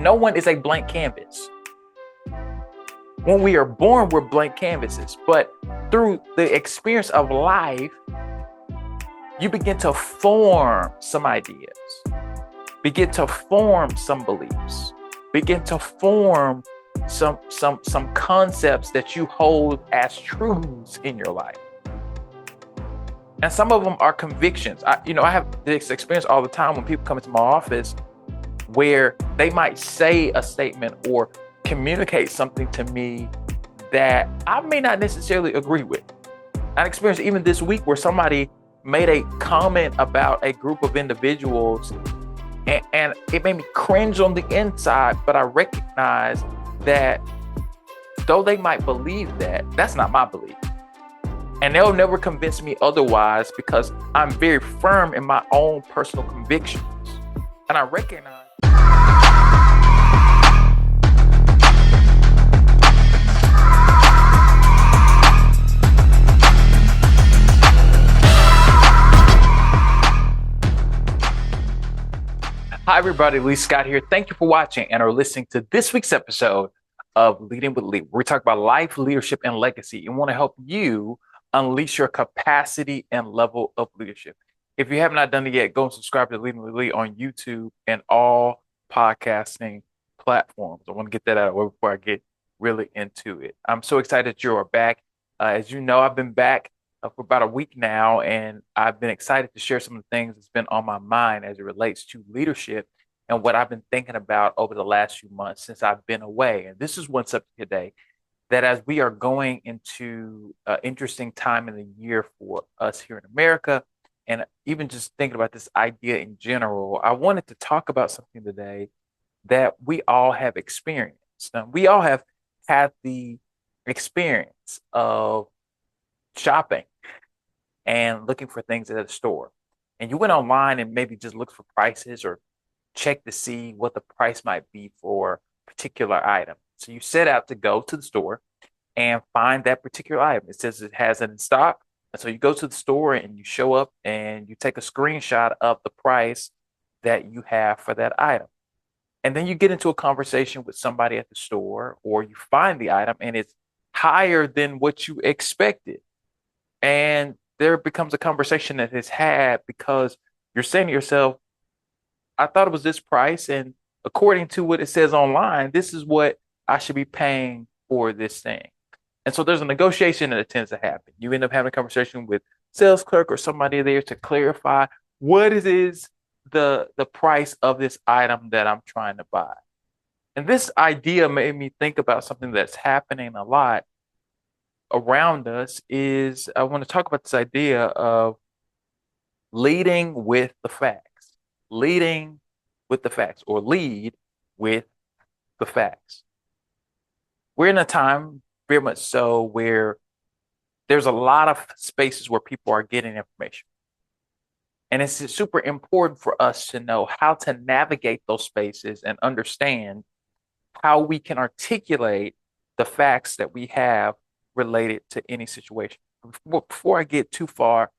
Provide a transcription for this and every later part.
No one is a blank canvas. When we are born, we're blank canvases, but through the experience of life, you begin to form some ideas, begin to form some beliefs, begin to form some concepts that you hold as truths in your life. And some of them are convictions. I have this experience all the time when people come into my office where they might say a statement or communicate something to me that I may not necessarily agree with. I experienced even this week where somebody made a comment about a group of individuals and it made me cringe on the inside, but I recognize that though they might believe that, that's not my belief. And they'll never convince me otherwise because I'm very firm in my own personal convictions. And I recognize. Hi, everybody. Lee Scott here. Thank you for watching and are listening to this week's episode of Leading with Lee. We talk about life, leadership, and legacy and want to help you unleash your capacity and level of leadership. If you have not done it yet, go and subscribe to Leading with Lee on YouTube and all podcasting platforms. I want to get that out of the way before I get really into it. I'm so excited that you are back. As you know, I've been back for about a week now, and I've been excited to share some of the things that's been on my mind as it relates to leadership and what I've been thinking about over the last few months since I've been away. And this is one subject today that as we are going into an interesting time in the year for us here in America, and even just thinking about this idea in general, I wanted to talk about something today that we all have experienced. Now, we all have had the experience of shopping and looking for things at a store. And you went online and maybe just looked for prices or checked to see what the price might be for a particular item. So you set out to go to the store and find that particular item. It says it has it in stock. And so you go to the store and you show up and you take a screenshot of the price that you have for that item. And then you get into a conversation with somebody at the store, or you find the item and it's higher than what you expected. And there becomes a conversation that is had because you're saying to yourself, I thought it was this price, and according to what it says online, this is what I should be paying for this thing. And so there's a negotiation that tends to happen. You end up having a conversation with sales clerk or somebody there to clarify what it is the price of this item that I'm trying to buy. And this idea made me think about something that's happening a lot around us. Is I want to talk about this idea of leading with the facts. Leading with the facts, or lead with the facts. We're in a time very much so where there's a lot of spaces where people are getting information. And it's super important for us to know how to navigate those spaces and understand how we can articulate the facts that we have related to any situation. Before I get too far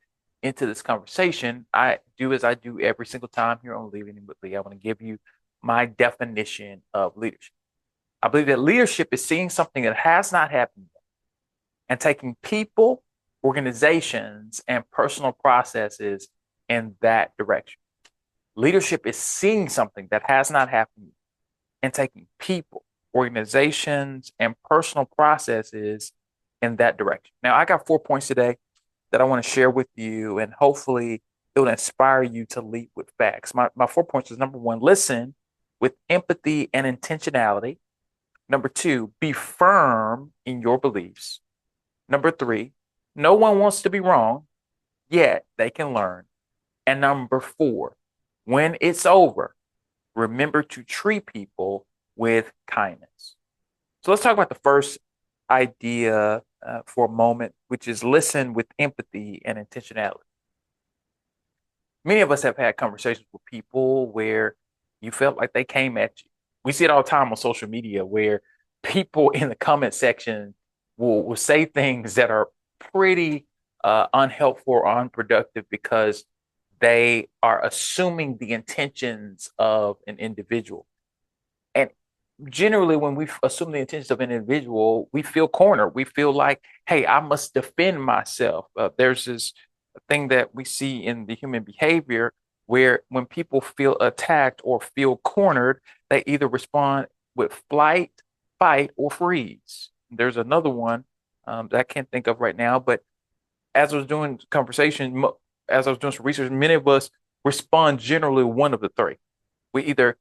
into this conversation, I do as I do every single time here on Leading with Lee. I want to give you my definition of leadership. I believe that leadership is seeing something that has not happened yet and taking people, organizations, and personal processes in that direction. Leadership is seeing something that has not happened yet and taking people, organizations, and personal processes in that direction. Now, I got 4 points today that I want to share with you, and hopefully it will inspire you to lead with facts. My 4 points is: number one, listen with empathy and intentionality. Number two, be firm in your beliefs. Number three, no one wants to be wrong, yet they can learn. And number four, when it's over, remember to treat people with kindness. So let's talk about the first idea for a moment, which is listen with empathy and intentionality. Many of us have had conversations with people where you felt like they came at you. We see it all the time on social media where people in the comment section will say things that are pretty unhelpful or unproductive because they are assuming the intentions of an individual. And generally when we assume the intentions of an individual, we feel cornered. We feel like, hey, I must defend myself. There's this thing that we see in the human behavior where when people feel attacked or feel cornered, they either respond with flight, fight, or freeze. There's another one that I can't think of right now, but as I was doing conversation, as I was doing some research, many of us respond generally one of the three. We either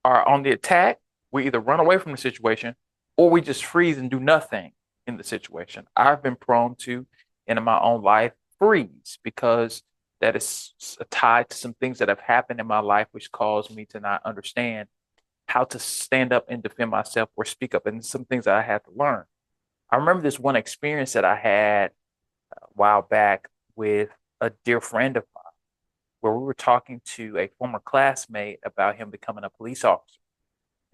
are on the attack, we either run away from the situation, or we just freeze and do nothing in the situation. I've been prone to, in my own life, freeze because that is tied to some things that have happened in my life, which caused me to not understand how to stand up and defend myself or speak up, and some things that I had to learn. I remember this one experience that I had a while back with a dear friend of mine, where we were talking to a former classmate about him becoming a police officer.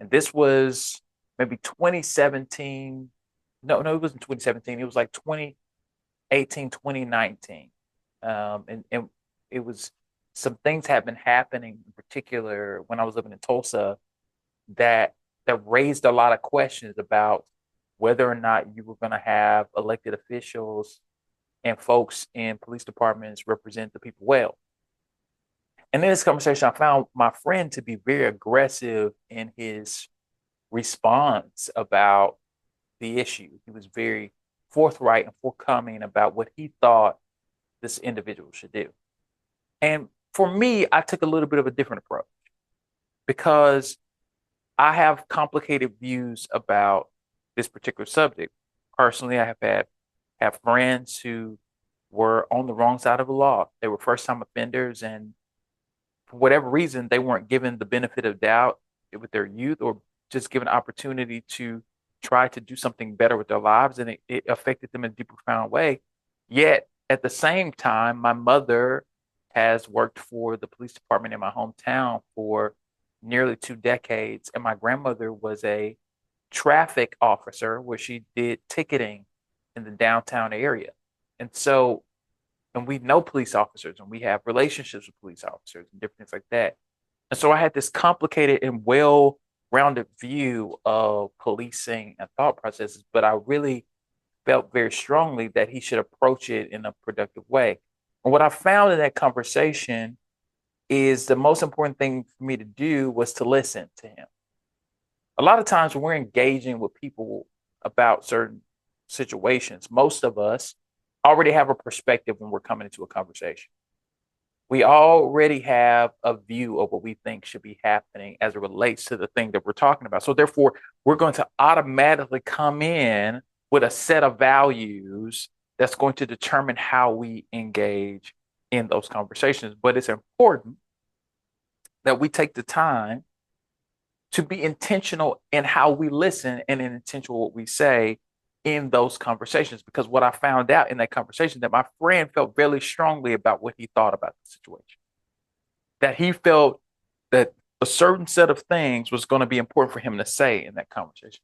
And this was maybe 2017. No, it wasn't 2017. It was like 2018, 2019. And it was some things had been happening, in particular when I was living in Tulsa, that raised a lot of questions about whether or not you were going to have elected officials and folks in police departments represent the people well. And in this conversation, I found my friend to be very aggressive in his response about the issue. He was very forthright and forthcoming about what he thought this individual should do. And for me, I took a little bit of a different approach because I have complicated views about this particular subject. Personally, I have friends who were on the wrong side of the law. They were first time offenders, and for whatever reason, they weren't given the benefit of doubt with their youth or just given opportunity to try to do something better with their lives, and it affected them in a deep, profound way. Yet at the same time, my mother has worked for the police department in my hometown for nearly 2 decades, and my grandmother was a traffic officer where she did ticketing in the downtown area. And so, and we know police officers and we have relationships with police officers and different things like that. And so I had this complicated and well-rounded view of policing and thought processes, but I really felt very strongly that he should approach it in a productive way. And what I found in that conversation is the most important thing for me to do was to listen to him. A lot of times when we're engaging with people about certain situations, most of us already have a perspective when we're coming into a conversation. We already have a view of what we think should be happening as it relates to the thing that we're talking about. So therefore, we're going to automatically come in with a set of values that's going to determine how we engage in those conversations. But it's important that we take the time to be intentional in how we listen and intentional what we say in those conversations. Because what I found out in that conversation, that my friend felt very strongly about what he thought about the situation, that he felt that a certain set of things was going to be important for him to say in that conversation.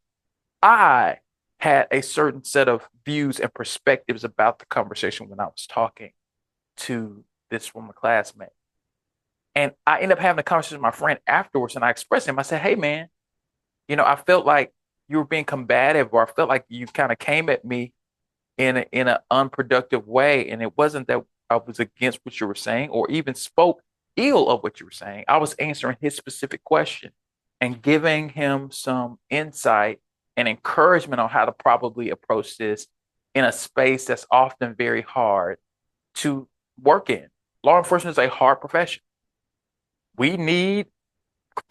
I had a certain set of views and perspectives about the conversation when I was talking to this former classmate. And I ended up having a conversation with my friend afterwards, and I expressed to him, I said, hey, man, I felt like you were being combative, or I felt like you kind of came at me in an unproductive way. And it wasn't that I was against what you were saying or even spoke ill of what you were saying. I was answering his specific question and giving him some insight and encouragement on how to probably approach this in a space that's often very hard to work in. Law enforcement is a hard profession. We need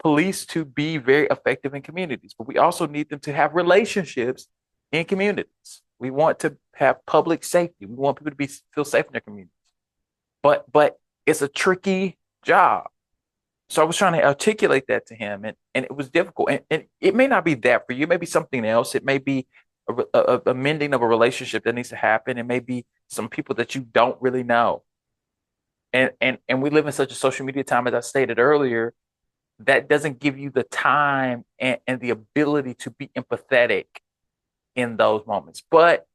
police to be very effective in communities, but we also need them to have relationships in communities. We want to have public safety. We want people to feel safe in their communities. But it's a tricky job. So I was trying to articulate that to him, and it was difficult. And it may not be that for you. It may be something else. It may be a mending of a relationship that needs to happen. It may be some people that you don't really know. And we live in such a social media time, as I stated earlier, that doesn't give you the time and the ability to be empathetic in those moments. But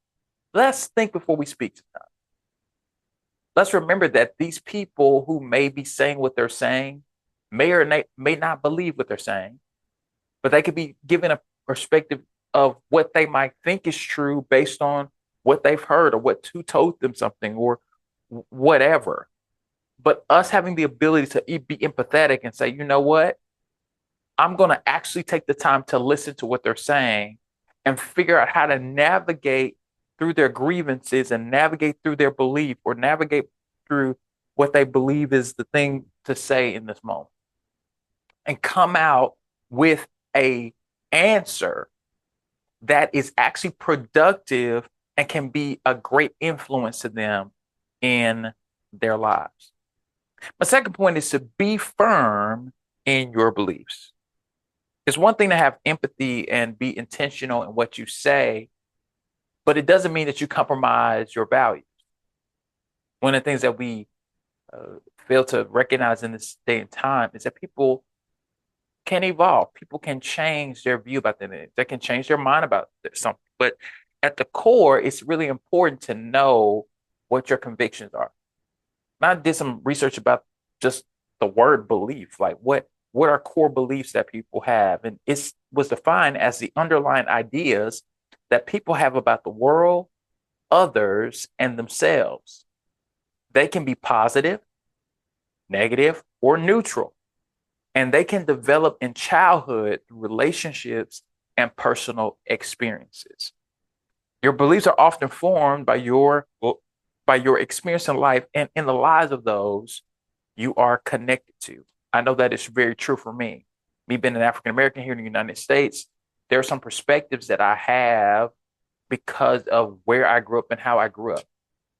let's think before we speak to them. Let's remember that these people who may be saying what they're saying may or may not believe what they're saying. but they could be given a perspective of what they might think is true based on what they've heard or who told them something or whatever. But us having the ability to be empathetic and say, you know what? I'm going to actually take the time to listen to what they're saying and figure out how to navigate through their grievances and navigate through their belief or navigate through what they believe is the thing to say in this moment and come out with a answer that is actually productive and can be a great influence to them in their lives. My second point is to be firm in your beliefs. It's one thing to have empathy and be intentional in what you say, but it doesn't mean that you compromise your values. One of the things that we fail to recognize in this day and time is that people can evolve. People can change their view about things. They can change their mind about something. But at the core, it's really important to know what your convictions are. I did some research about just the word belief, like what are core beliefs that people have, and it was defined as the underlying ideas that people have about the world, others, and themselves. They can be positive, negative, or neutral, and they can develop in childhood through relationships and personal experiences. Your beliefs are often formed by your experience in life and in the lives of those you are connected to. I know that is very true for me. Me being an African American here in the United States, there are some perspectives that I have because of where I grew up and how I grew up.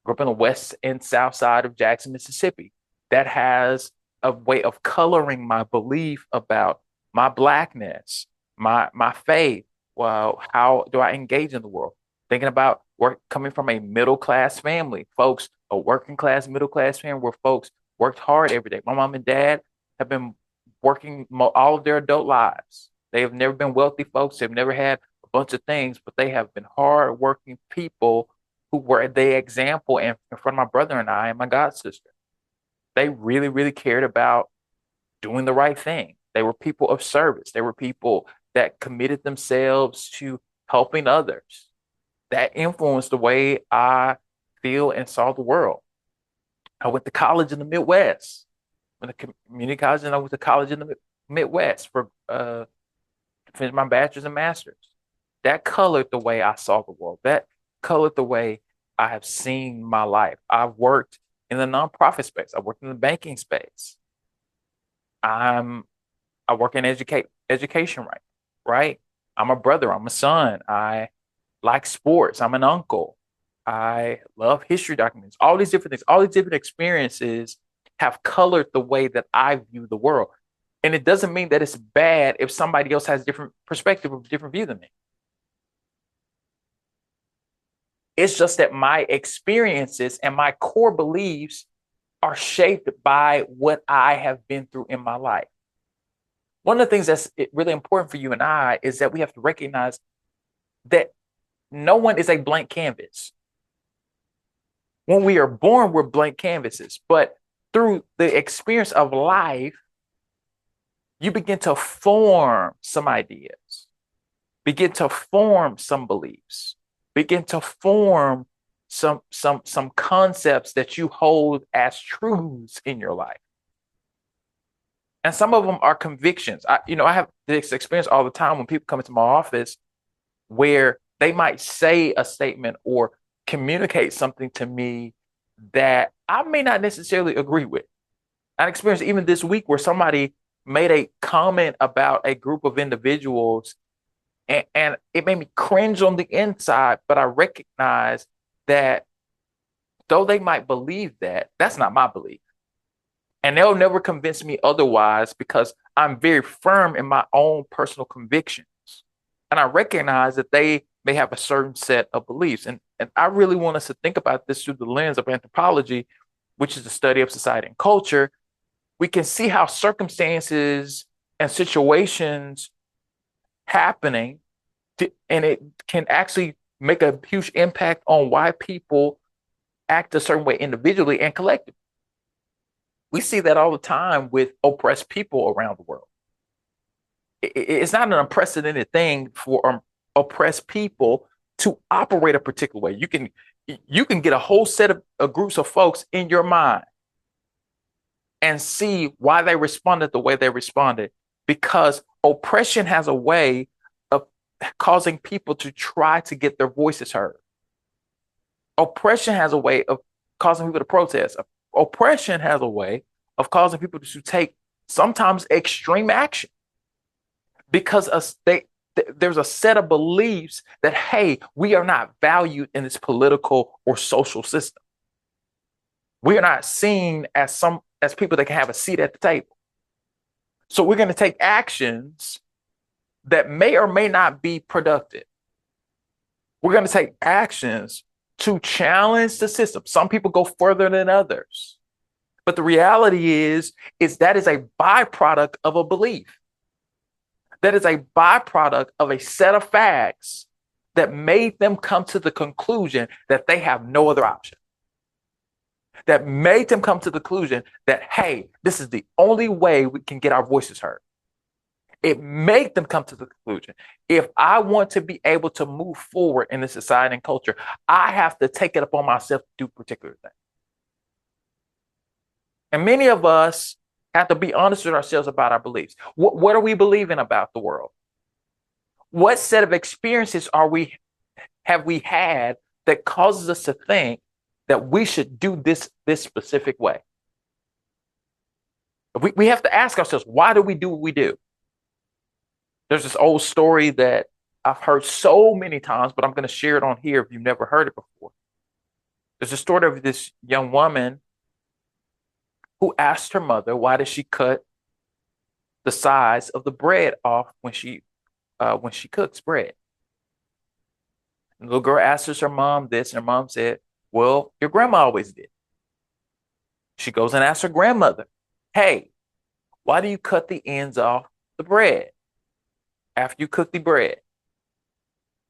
Grew up in the west and south side of Jackson, Mississippi. That has a way of coloring my belief about my blackness, my faith. Well, how do I engage in the world? Thinking about coming from a middle class family, folks, a working class, middle class family where folks worked hard every day. My mom and dad have been working all of their adult lives. They have never been wealthy folks. They've never had a bunch of things, but they have been hard working people who were the example in front of my brother and I and my god sister. They really, really cared about doing the right thing. They were people of service. They were people that committed themselves to helping others. That influenced the way I feel and saw the world. I went to college in the Midwest, went to community college, and I went to college in the Midwest for to finish my bachelor's and master's. That colored the way I saw the world. That colored the way I have seen my life. I've worked in the nonprofit space. I worked in the banking space. I work in education, right? I'm a brother. I'm a son. I like sports. I'm an uncle. I love history documents. All these different things, all these different experiences have colored the way that I view the world. And it doesn't mean that it's bad if somebody else has a different perspective or different view than me. It's just that my experiences and my core beliefs are shaped by what I have been through in my life. One of the things that's really important for you and I is that we have to recognize that no one is a blank canvas. When we are born, we're blank canvases, but through the experience of life, you begin to form some ideas, begin to form some beliefs, begin to form some concepts that you hold as truths in your life. And some of them are convictions. I have this experience all the time when people come into my office where they might say a statement or communicate something to me that I may not necessarily agree with. I experienced even this week where somebody made a comment about a group of individuals and it made me cringe on the inside, but I recognize that though they might believe that, that's not my belief. And they'll never convince me otherwise because I'm very firm in my own personal convictions. And I recognize that they may have a certain set of beliefs. And I really want us to think about this through the lens of anthropology, which is the study of society and culture. We can see how circumstances and situations happening, and it can actually make a huge impact on why people act a certain way individually and collectively. We see that all the time with oppressed people around the world. It's not an unprecedented thing for oppressed people to operate a particular way. You can get a whole set of groups of folks in your mind and see why they responded the way they responded, because oppression has a way of causing people to try to get their voices heard. Oppression has a way of causing people to protest. Oppression has a way of causing people to take sometimes extreme action because there's a set of beliefs that, hey, we are not valued in this political or social system. We are not seen as people that can have a seat at the table. So we're going to take actions that may or may not be productive. We're going to take actions to challenge the system. Some people go further than others. But the reality is that is a byproduct of a belief. That is a byproduct of a set of facts that made them come to the conclusion that they have no other option. That made them come to the conclusion that, hey, this is the only way we can get our voices heard. It made them come to the conclusion, if I want to be able to move forward in the society and culture, I have to take it upon myself to do particular things. And many of us have to be honest with ourselves about our beliefs. What are we believing about the world? What set of experiences have we had that causes us to think that we should do this specific way? We have to ask ourselves, why do we do what we do? There's this old story that I've heard so many times, but I'm going to share it on here if you've never heard it before. There's a story of this young woman who asked her mother, why does she cut the size of the bread off when she cooks bread? And the little girl asks her mom this, and her mom said, well, your grandma always did. She goes and asks her grandmother, hey, why do you cut the ends off the bread after you cook the bread?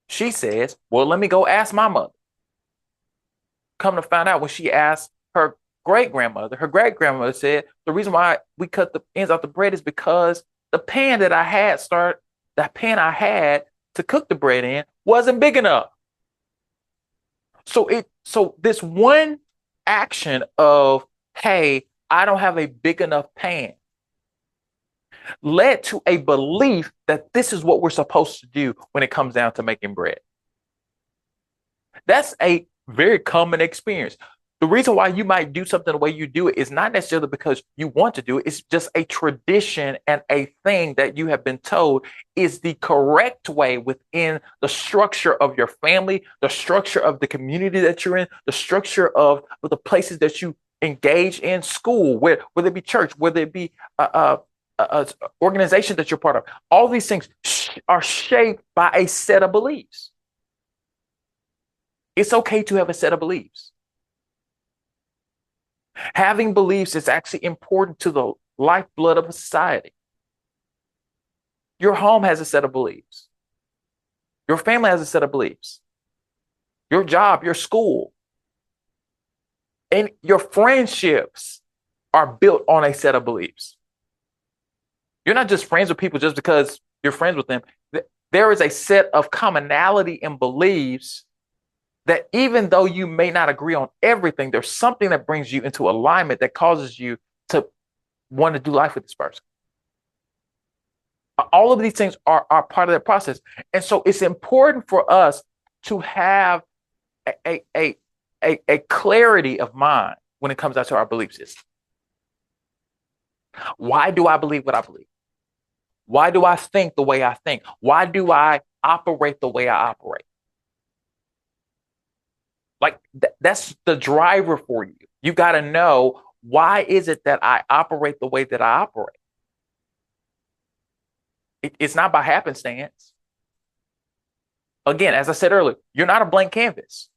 She says, well, let me go ask my mother. Come to find out, when she asked her great-grandmother said, the reason why we cut the ends off the bread is because the pan I had to cook the bread in wasn't big enough. So this one action of, hey, I don't have a big enough pan, led to a belief that this is what we're supposed to do when it comes down to making bread. That's a very common experience. The reason why you might do something the way you do it is not necessarily because you want to do it. It's just a tradition and a thing that you have been told is the correct way within the structure of your family, the structure of the community that you're in, the structure of the places that you engage in, school, whether it be church, whether it be organization that you're part of. All these things are shaped by a set of beliefs. It's okay to have a set of beliefs. Having beliefs is actually important to the lifeblood of a society. Your home has a set of beliefs. Your family has a set of beliefs. Your job, your school, and your friendships are built on a set of beliefs. You're not just friends with people just because you're friends with them. There is a set of commonality in beliefs that even though you may not agree on everything, there's something that brings you into alignment that causes you to want to do life with this person. All of these things are part of that process. And so it's important for us to have a clarity of mind when it comes out to our belief system. Why do I believe what I believe? Why do I think the way I think? Why do I operate the way I operate? Like that's the driver for you. You got to know, why is it that I operate the way that I operate? It's not by happenstance. Again, as I said earlier, you're not a blank canvas.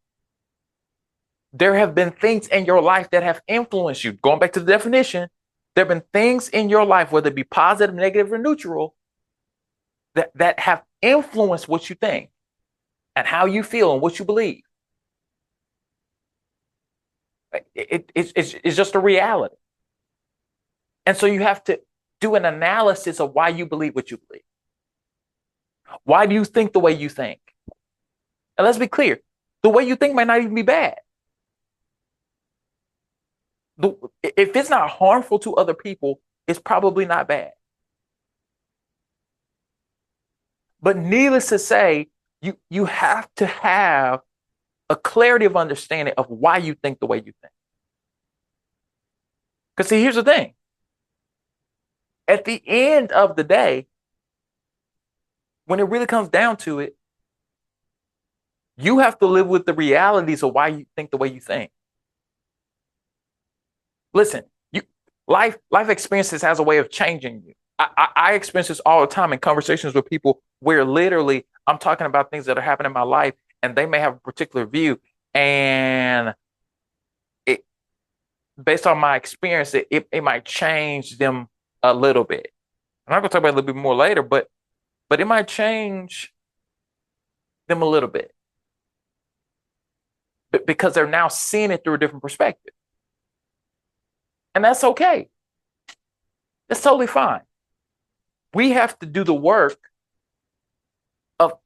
There have been things in your life that have influenced you. Going back to the definition, there have been things in your life, whether it be positive, negative, or neutral, that have influenced what you think and how you feel and what you believe. It's just a reality. And so you have to do an analysis of why you believe what you believe. Why do you think the way you think? And let's be clear, the way you think might not even be bad. If it's not harmful to other people, it's probably not bad. But needless to say, you have to have a clarity of understanding of why you think the way you think. Because see, here's the thing. At the end of the day, when it really comes down to it, you have to live with the realities of why you think the way you think. Listen, life experiences has a way of changing you. I experience this all the time in conversations with people where literally I'm talking about things that are happening in my life and they may have a particular view, and it, based on my experience, it might change them a little bit. I'm not going to talk about it a little bit more later, but it might change them a little bit because they're now seeing it through a different perspective. And that's okay. That's totally fine. We have to do the work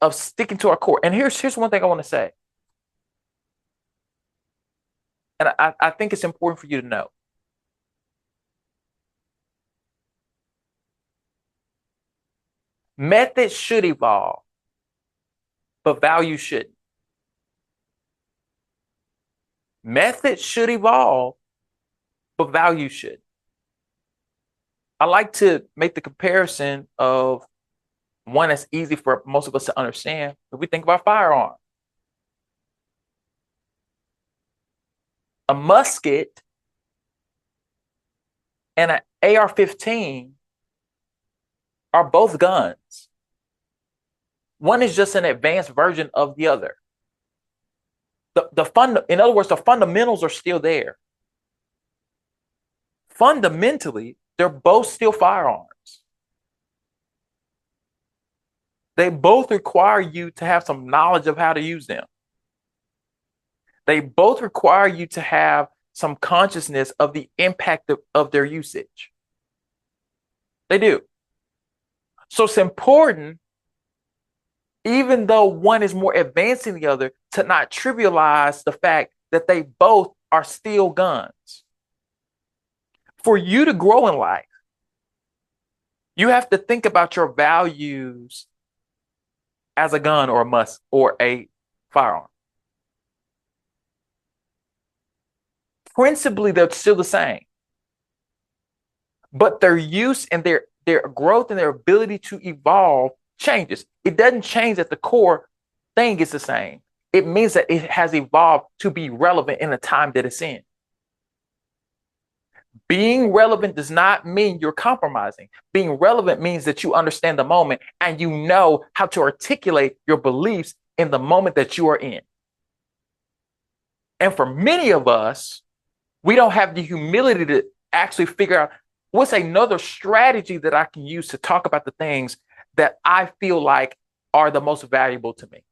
of sticking to our core. And here's one thing I want to say. And I think it's important for you to know. Methods should evolve, but values shouldn't. Methods should evolve, but values should. I like to make the comparison of one that's easy for most of us to understand. If we think about firearms, a musket and an AR-15 are both guns. One is just an advanced version of the other. In other words, the fundamentals are still there. Fundamentally, they're both still firearms. They both require you to have some knowledge of how to use them. They both require you to have some consciousness of the impact of their usage. They do. So it's important, even though one is more advanced than the other, to not trivialize the fact that they both are still guns. For you to grow in life, you have to think about your values as a gun or a firearm. Principally, they're still the same, but their use and their growth and their ability to evolve changes. It doesn't change that the core thing is the same. It means that it has evolved to be relevant in the time that it's in. Being relevant does not mean you're compromising. Being relevant means that you understand the moment and you know how to articulate your beliefs in the moment that you are in. And for many of us, we don't have the humility to actually figure out what's another strategy that I can use to talk about the things that I feel like are the most valuable to me.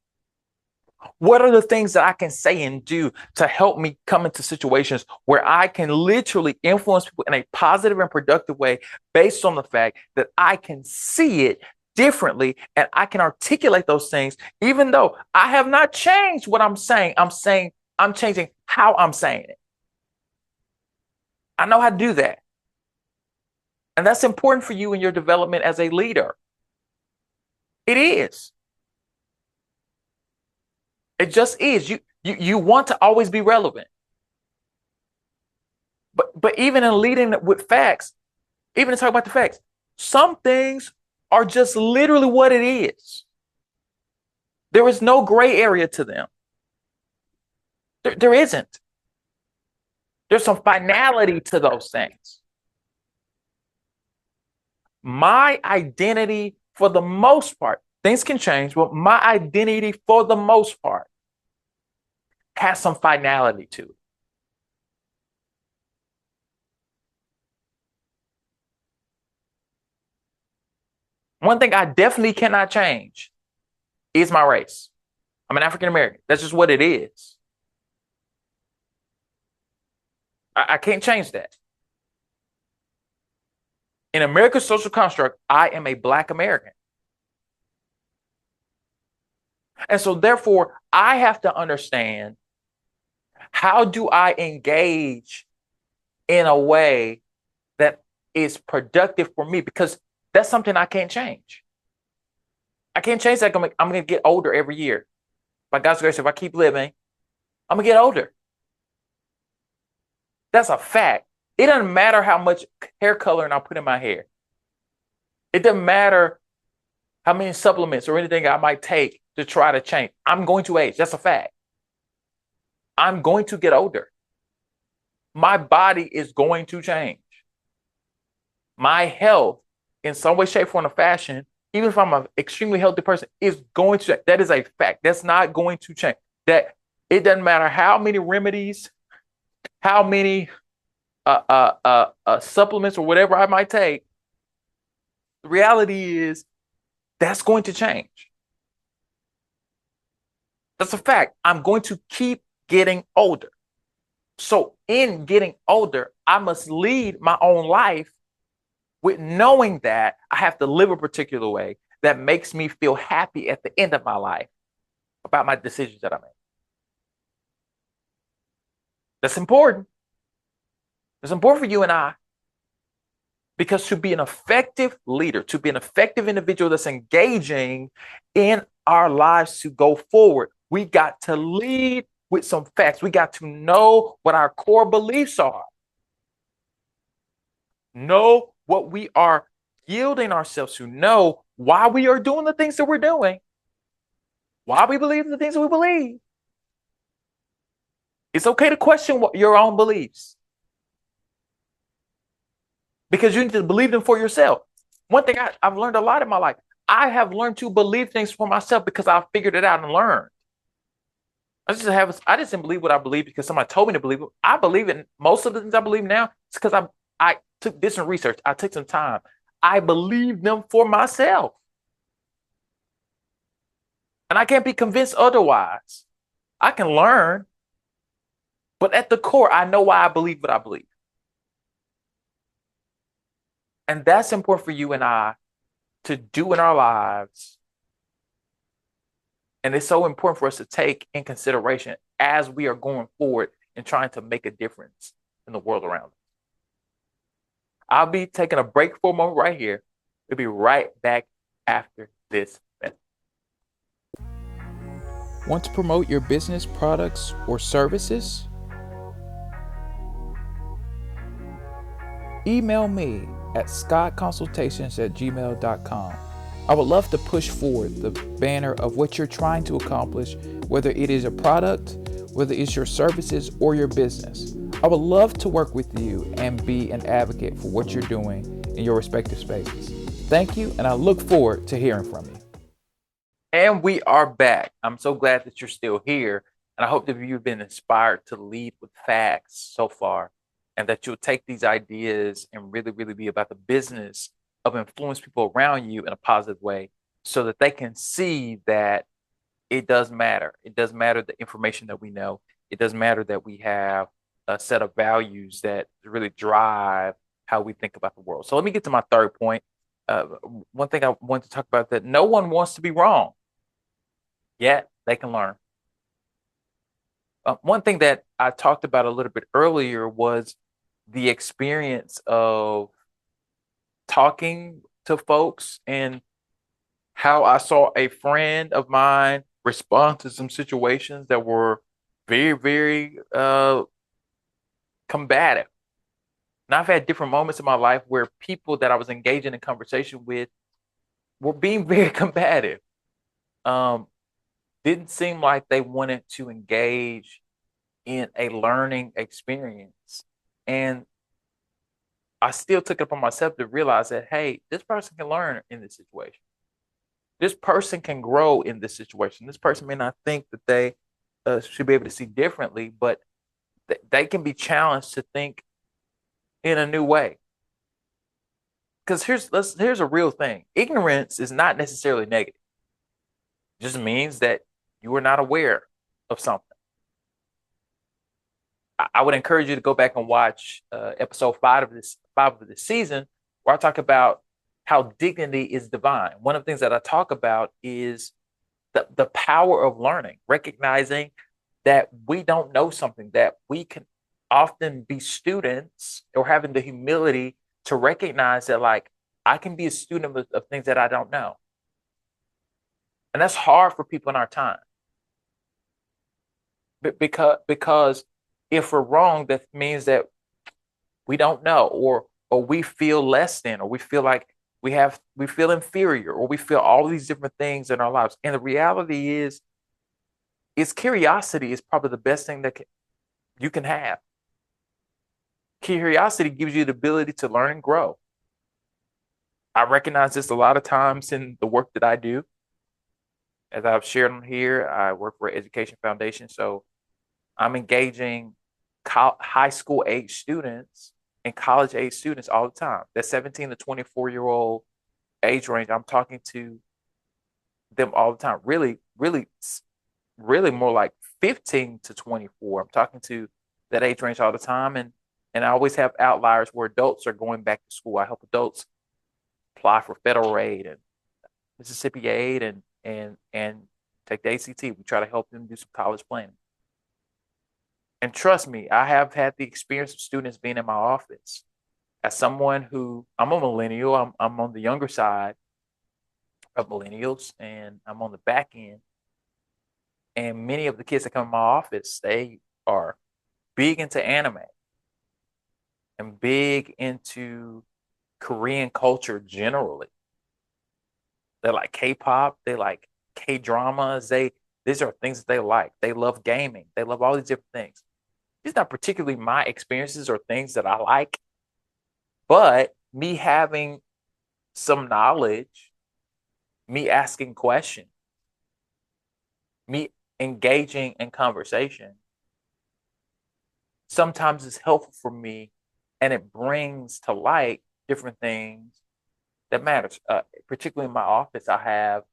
What are the things that I can say and do to help me come into situations where I can literally influence people in a positive and productive way based on the fact that I can see it differently and I can articulate those things, even though I have not changed what I'm saying. I'm changing how I'm saying it. I know how to do that. And that's important for you in your development as a leader. It is. It just is. You want to always be relevant. But even in leading with facts, even to talk about the facts, some things are just literally what it is. There is no gray area to them. There isn't. There's some finality to those things. My identity, for the most part, things can change, but my identity, for the most part, has some finality to it. One thing I definitely cannot change is my race. I'm an African American. That's just what it is. I can't change that. In America's social construct, I am a Black American. And so therefore, I have to understand, how do I engage in a way that is productive for me? Because that's something I can't change. I can't change that. I'm going to get older every year. By God's grace, if I keep living, I'm going to get older. That's a fact. It doesn't matter how much hair coloring I put in my hair. It doesn't matter how many supplements or anything I might take to try to change. I'm going to age. That's a fact. I'm going to get older. My body is going to change. My health, in some way, shape, form, or fashion, even if I'm an extremely healthy person, is going to change. That is a fact. That's not going to change. That it doesn't matter how many remedies, how many supplements or whatever I might take. The reality is that's going to change. That's a fact. I'm going to keep getting older. So in getting older, I must lead my own life with knowing that I have to live a particular way that makes me feel happy at the end of my life about my decisions that I make. That's important. It's important for you and I, because to be an effective leader, to be an effective individual that's engaging in our lives to go forward, we got to lead with some facts. We got to know what our core beliefs are. Know what we are yielding ourselves to. Know why we are doing the things that we're doing. Why we believe the things that we believe. It's okay to question your own beliefs, because you need to believe them for yourself. One thing I've learned a lot in my life, I have learned to believe things for myself because I've figured it out and learned. I just didn't believe what I believe because somebody told me to believe it. I believe it. Most of the things I believe now, it's because I took this in research. I took some time. I believe them for myself. And I can't be convinced otherwise. I can learn, but at the core, I know why I believe what I believe. And that's important for you and I to do in our lives. And it's so important for us to take in consideration as we are going forward and trying to make a difference in the world around us. I'll be taking a break for a moment right here. We'll be right back after this message. Want to promote your business, products, or services? Email me at scottconsultations@gmail.com. I would love to push forward the banner of what you're trying to accomplish, whether it is a product, whether it's your services or your business. I would love to work with you and be an advocate for what you're doing in your respective spaces. Thank you, and I look forward to hearing from you. And we are back. I'm so glad that you're still here, and I hope that you've been inspired to lead with facts so far, and that you'll take these ideas and really, really be about the business of influence people around you in a positive way, so that they can see that it does matter. It does matter the information that we know. It does matter that we have a set of values that really drive how we think about the world. So let me get to my third point. One thing I want to talk about, that no one wants to be wrong, yet they can learn. One thing that I talked about a little bit earlier was the experience of talking to folks and how I saw a friend of mine respond to some situations that were very, very combative. And I've had different moments in my life where people that I was engaging in conversation with were being very combative. Didn't seem like they wanted to engage in a learning experience. And I still took it upon myself to realize that, hey, this person can learn in this situation. This person can grow in this situation. This person may not think that they should be able to see differently, but they can be challenged to think in a new way. Because here's a real thing. Ignorance is not necessarily negative. It just means that you are not aware of something. I would encourage you to go back and watch episode 5 of this season, where I talk about how dignity is divine. One of the things that I talk about is the power of learning, recognizing that we don't know something, that we can often be students, or having the humility to recognize that, like, I can be a student of things that I don't know. And that's hard for people in our time. Because if we're wrong, that means that we don't know, or we feel less than, or we feel like we feel inferior, or we feel all these different things in our lives. And the reality is curiosity is probably the best thing that you can have. Curiosity gives you the ability to learn and grow. I recognize this a lot of times in the work that I do. As I've shared on here, I work for an education foundation, so I'm engaging high school age students and college age students all the time. That 17 to 24-year-old age range, I'm talking to them all the time. Really, really, really more like 15 to 24. I'm talking to that age range all the time. And I always have outliers where adults are going back to school. I help adults apply for federal aid and Mississippi aid and take the ACT. We try to help them do some college planning. And trust me, I have had the experience of students being in my office. As someone who, I'm a millennial, I'm on the younger side of millennials, and I'm on the back end. And many of the kids that come in my office, they are big into anime and big into Korean culture generally. They like K-pop, they like K-dramas. These are things that they like. They love gaming. They love all these different things. These are not particularly my experiences or things that I like, but me having some knowledge, me asking questions, me engaging in conversation, sometimes is helpful for me, and it brings to light different things that matters. Particularly in my office, I have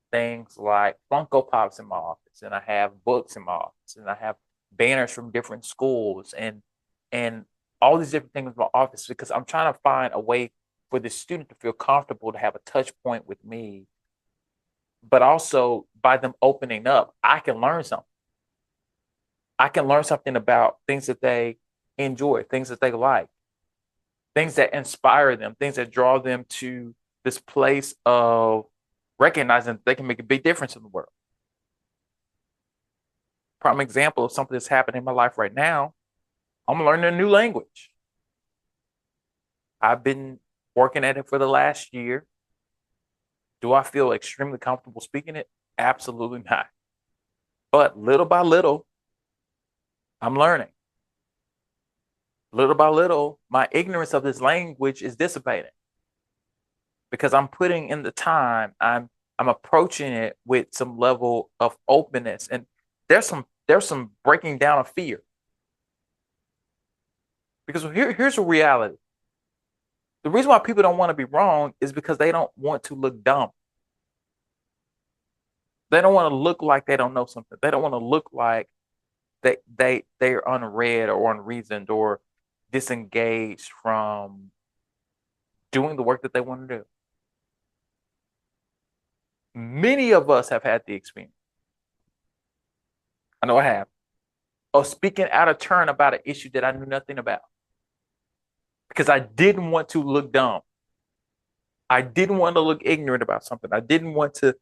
things like Funko Pops in my office, and I have books in my office, and I have banners from different schools, and all these different things in my office, because I'm trying to find a way for the student to feel comfortable to have a touch point with me, but also by them opening up, I can learn something. I can learn something about things that they enjoy, things that they like, things that inspire them, things that draw them to this place of recognizing that they can make a big difference in the world. Prime example of something that's happening in my life right now, I'm learning a new language. I've been working at it for the last year. Do I feel extremely comfortable speaking it? Absolutely not. But little by little, I'm learning. Little by little, my ignorance of this language is dissipating because I'm putting in the time. I'm approaching it with some level of openness, and there's some breaking down of fear. Because here's a reality. The reason why people don't want to be wrong is because they don't want to look dumb. They don't want to look like they don't know something. They don't want to look like they're unread or unreasoned or disengaged from doing the work that they want to do. Many of us have had the experience. I know I have. Of speaking out of turn about an issue that I knew nothing about. Because I didn't want to look dumb. I didn't want to look ignorant about something. I didn't want to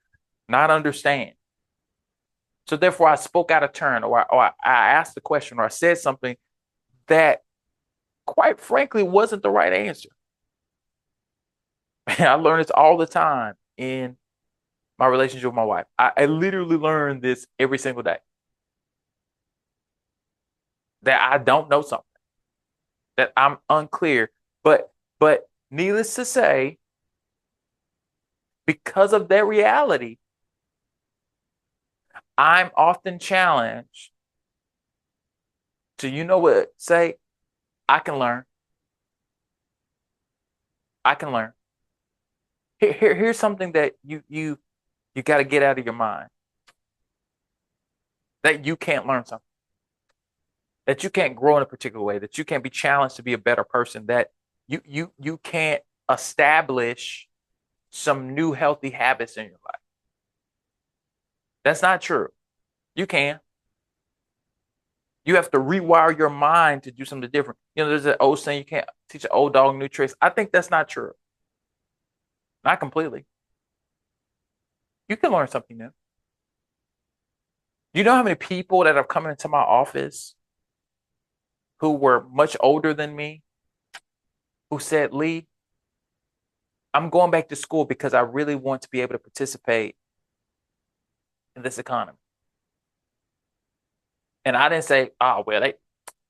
not understand. So therefore, I spoke out of turn, or I asked a question, or I said something that, quite frankly, wasn't the right answer. And I learn this all the time in my relationship with my wife. I literally learn this every single day. That I don't know something, that I'm unclear. But needless to say, because of that reality, I'm often challenged to, you know what, say, I can learn. I can learn. Here's something that you got to get out of your mind. That you can't learn something. That you can't grow in a particular way. That you can't be challenged to be a better person. That you can't establish some new healthy habits in your life. That's not true. You can. You have to rewire your mind to do something different. There's an old saying, you can't teach an old dog new tricks. I think that's not true. Not completely. You can learn something new. You know how many people that have come into my office who were much older than me who said, Lee, I'm going back to school because I really want to be able to participate in this economy. And I didn't say, oh, well,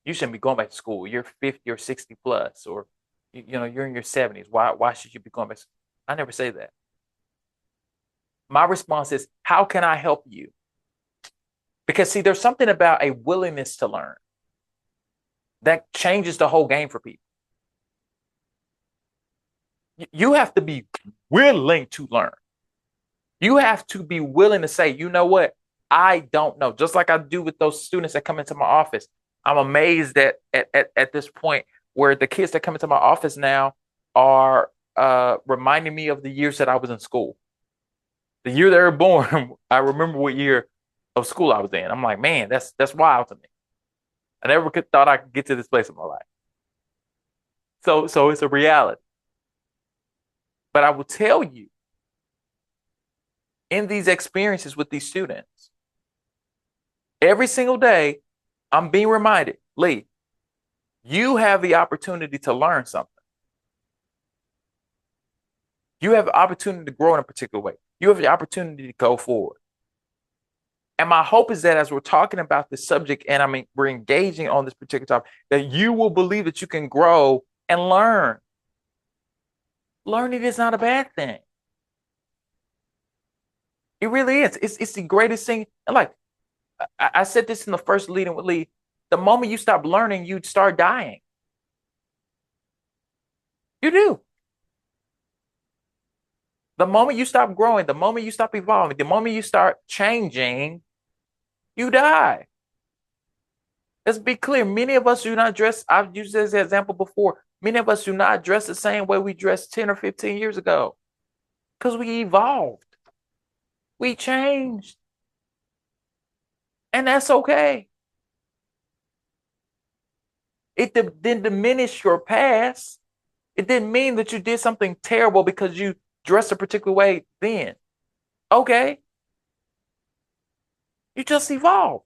you shouldn't be going back to school. You're 50 or 60 plus, or you're in your 70s. Why should you be going back? I never say that. My response is, how can I help you? Because see, there's something about a willingness to learn that changes the whole game for people. You have to be willing to learn. You have to be willing to say, you know what? I don't know. Just like I do with those students that come into my office. I'm amazed that at this point where the kids that come into my office now are reminding me of the years that I was in school. The year they were born, I remember what year of school I was in. I'm like, man, that's wild to me. I never thought I could get to this place in my life. So it's a reality. But I will tell you, in these experiences with these students, every single day, I'm being reminded, Lee, you have the opportunity to learn something. You have the opportunity to grow in a particular way. You have the opportunity to go forward. And my hope is that as we're talking about this subject, and I mean, we're engaging on this particular topic, that you will believe that you can grow and learn. Learning is not a bad thing. It really is. It's the greatest thing. And like I said this in the first leading with Lee, the moment you stop learning, you'd start dying. You do. The moment you stop growing, the moment you stop evolving, the moment you start changing, you die. Let's be clear. Many of us do not dress. I've used this example before. Many of us do not dress the same way we dressed 10 or 15 years ago because we evolved. We changed. And that's okay. It didn't diminish your past. It didn't mean that you did something terrible because you dressed a particular way then. Okay. You just evolved.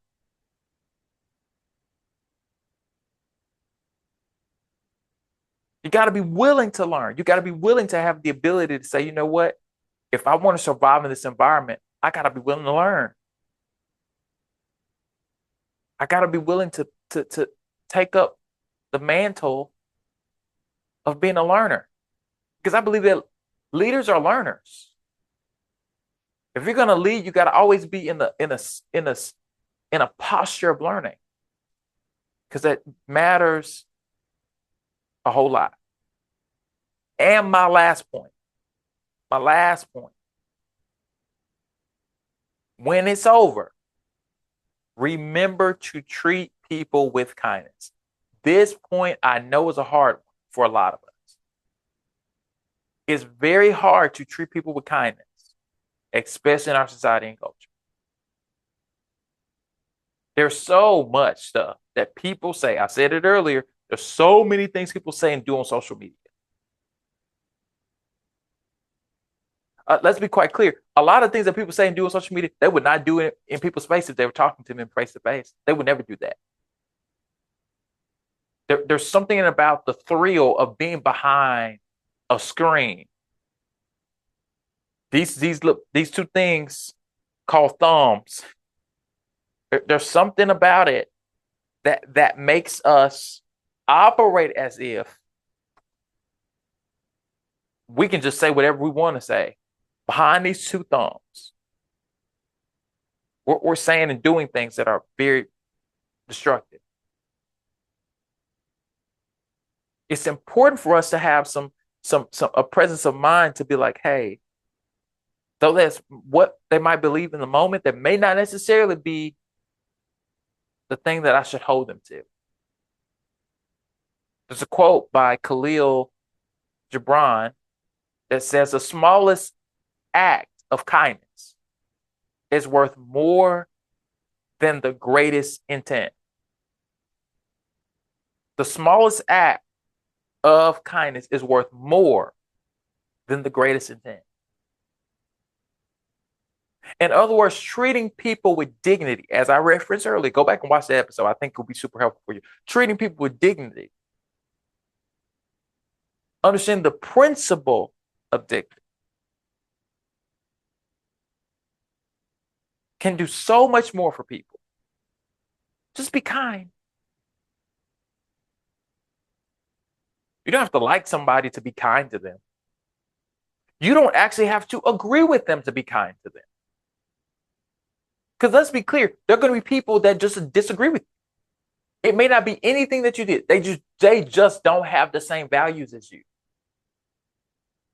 You got to be willing to learn. You got to be willing to have the ability to say, you know what? If I want to survive in this environment, I got to be willing to learn. I got to be willing to take up the mantle of being a learner. Because I believe that leaders are learners. If you're going to lead, you got to always be in a posture of learning. Because that matters a whole lot. And my last point. When it's over, remember to treat people with kindness. This point I know is a hard one for a lot of us. It's very hard to treat people with kindness, especially in our society and culture. There's so much stuff that people say. I said it earlier. There's so many things people say and do on social media. Let's be quite clear. A lot of things that people say and do on social media, they would not do it in people's face if they were talking to them face to face. They would never do that. There's something about the thrill of being behind a screen. These two things called thumbs. There's something about it that makes us operate as if we can just say whatever we want to say. Behind these two thumbs, we're saying and doing things that are very destructive. It's important for us to have some a presence of mind to be like, hey, though that's what they might believe in the moment, that may not necessarily be the thing that I should hold them to. There's a quote by Khalil Gibran that says the smallest act of kindness is worth more than the greatest intent. The smallest act of kindness is worth more than the greatest intent. In other words, treating people with dignity, as I referenced earlier, go back and watch the episode. I think it will be super helpful for you. Treating people with dignity. Understand the principle of dignity. Can do so much more for people. Just be kind. You don't have to like somebody to be kind to them. You don't actually have to agree with them to be kind to them. Because let's be clear, there are going to be people that just disagree with you. It may not be anything that you did. They just don't have the same values as you.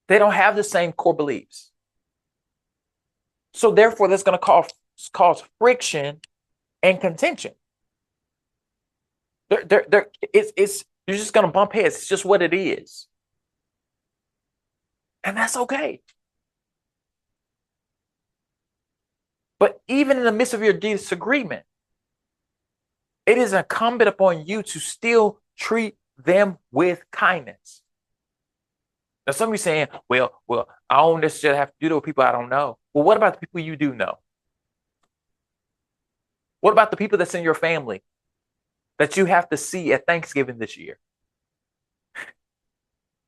They don't have the same core beliefs. So therefore, that's going to cause friction and contention. You're just going to bump heads. It's just what it is. And that's okay. But even in the midst of your disagreement, it is incumbent upon you to still treat them with kindness. Now, some of you saying, well, I don't necessarily have to do that with people I don't know. Well, what about the people you do know? What about the people that's in your family that you have to see at Thanksgiving this year?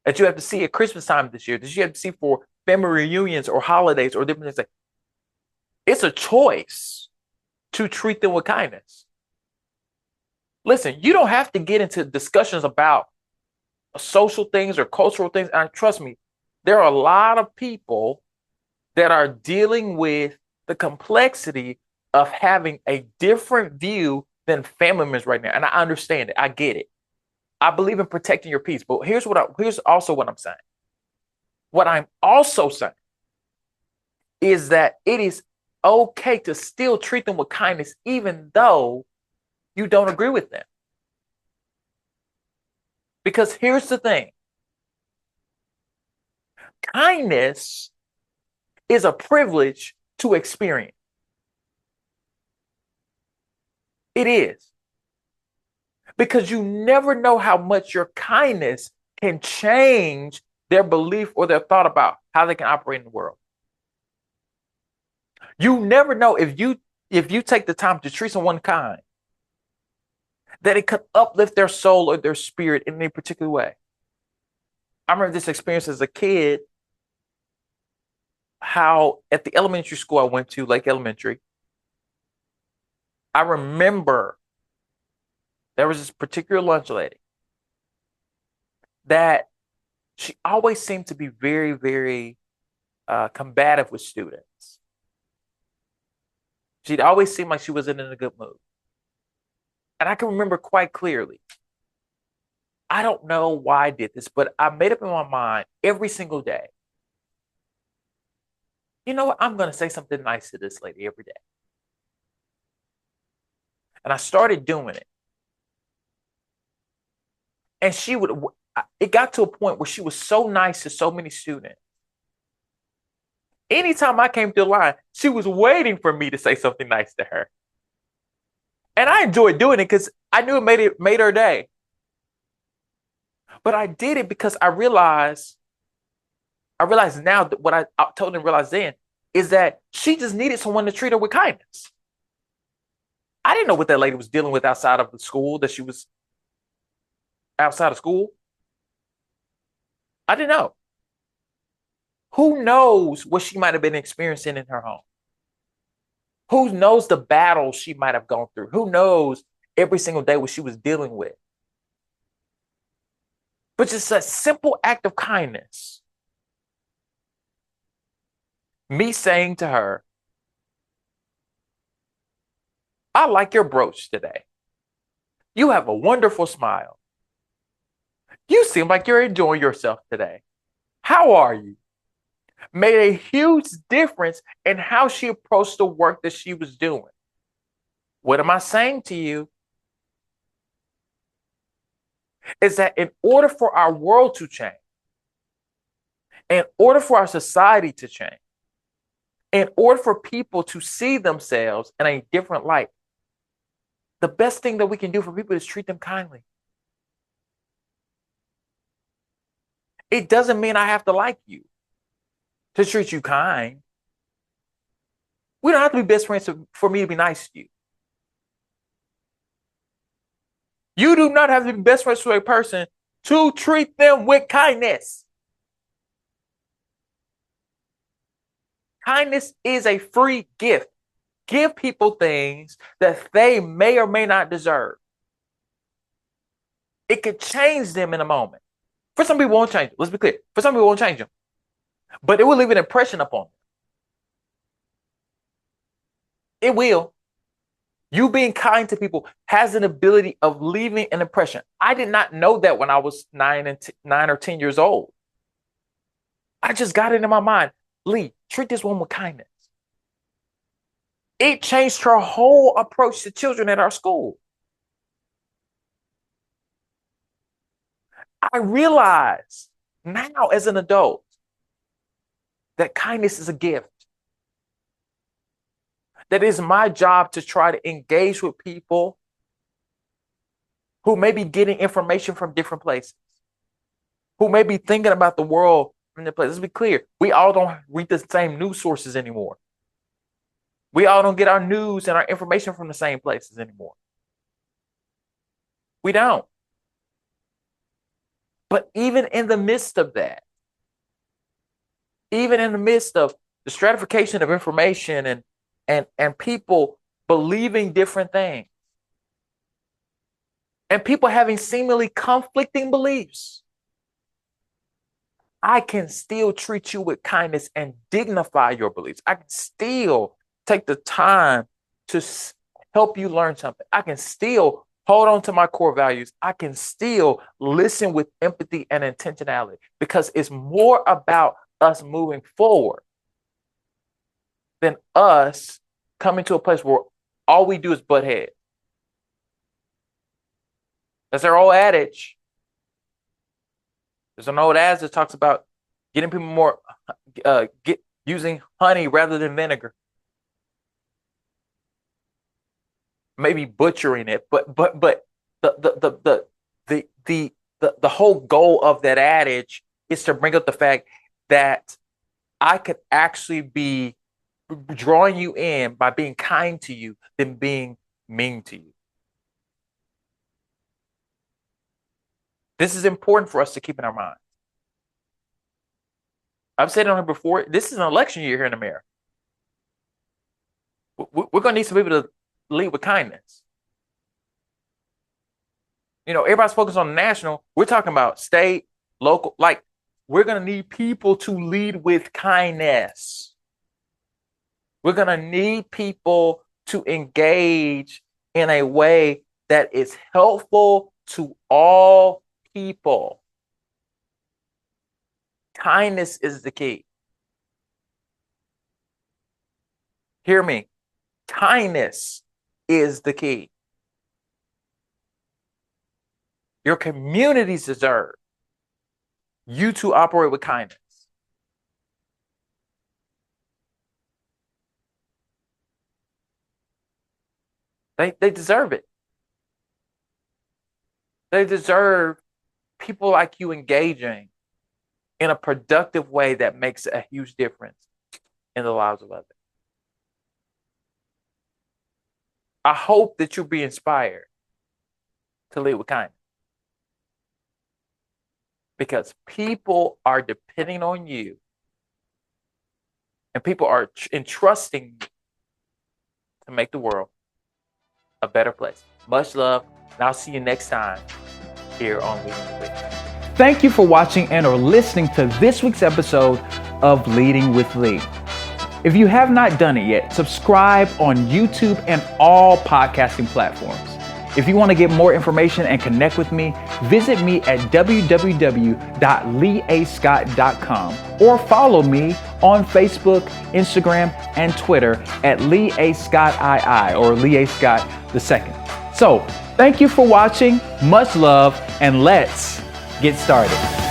That you have to see at Christmas time this year? That you have to see for family reunions or holidays or different things? It's a choice to treat them with kindness. Listen, you don't have to get into discussions about social things or cultural things. And trust me, there are a lot of people that are dealing with the complexity of having a different view than family members right now. And I understand it. I get it. I believe in protecting your peace. But here's also what I'm saying. What I'm also saying is that it is okay to still treat them with kindness, even though you don't agree with them. Because here's the thing. Kindness is a privilege to experience. It is. Because you never know how much your kindness can change their belief or their thought about how they can operate in the world. You never know if you take the time to treat someone kind, that it could uplift their soul or their spirit in any particular way. I remember this experience as a kid, how at the elementary school I went to, Lake Elementary, I remember there was this particular lunch lady that she always seemed to be very, very combative with students. She'd always seem like she wasn't in a good mood. And I can remember quite clearly. I don't know why I did this, but I made up in my mind every single day. You know what? I'm going to say something nice to this lady every day. And I started doing it. And it got to a point where she was so nice to so many students. Anytime I came through the line, she was waiting for me to say something nice to her. And I enjoyed doing it because I knew it made her day. But I did it because I realized now that what I totally realized then is that she just needed someone to treat her with kindness. I didn't know what that lady was dealing with outside of the school, that she was outside of school. I didn't know. Who knows what she might have been experiencing in her home? Who knows the battles she might have gone through? Who knows every single day what she was dealing with? But just a simple act of kindness. Me saying to her, I like your brooch today. You have a wonderful smile. You seem like you're enjoying yourself today. How are you? Made a huge difference in how she approached the work that she was doing. What am I saying to you? Is that in order for our world to change, in order for our society to change, In order for people to see themselves in a different light, the best thing that we can do for people is treat them kindly. It doesn't mean I have to like you to treat you kind. We don't have to be best friends for me to be nice to you. You do not have to be best friends with a person to treat them with kindness. Kindness is a free gift. Give people things that they may or may not deserve. It could change them in a moment. For some people, it won't change them. Let's be clear. For some people, it won't change them. But it will leave an impression upon them. It will. You being kind to people has an ability of leaving an impression. I did not know that when I was 9 or 10 years old. I just got it in my mind. Lee, treat this one with kindness. It changed her whole approach to children at our school. I realize now as an adult that kindness is a gift. That it is my job to try to engage with people who may be getting information from different places, who may be thinking about the world from different places. Let's be clear. We all don't read the same news sources anymore. We all don't get our news and our information from the same places anymore. We don't. But even in the midst of that, even in the midst of the stratification of information and people believing different things, and people having seemingly conflicting beliefs, I can still treat you with kindness and dignify your beliefs. I can still take the time to help you learn something. I can still hold on to my core values. I can still listen with empathy and intentionality, because it's more about us moving forward than us coming to a place where all we do is butt heads. That's their old adage. There's an old adage that talks about getting people more, using honey rather than vinegar. Maybe butchering it, but the whole goal of that adage is to bring up the fact that I could actually be drawing you in by being kind to you than being mean to you. This is important for us to keep in our mind. I've said it on here before. This is an election year here in America. We're going to need some people to lead with kindness. You know, everybody's focused on the national. We're talking about state, local. Like, we're going to need people to lead with kindness. We're going to need people to engage in a way that is helpful to all people. Kindness is the key. Hear me. Kindness is the key. Your communities deserve you to operate with kindness. They deserve it. They deserve people like you engaging in a productive way that makes a huge difference in the lives of others. I hope that you'll be inspired to lead with kindness, because people are depending on you and people are entrusting you to make the world a better place. Much love, and I'll see you next time here on Leading with Lee. Thank you for watching and or listening to this week's episode of Leading with Lee. If you have not done it yet, subscribe on YouTube and all podcasting platforms. If you want to get more information and connect with me, visit me at www.leeascott.com or follow me on Facebook, Instagram, and Twitter at Lee A. Scott II or Lee A. Scott II. So, thank you for watching. Much love, and let's get started.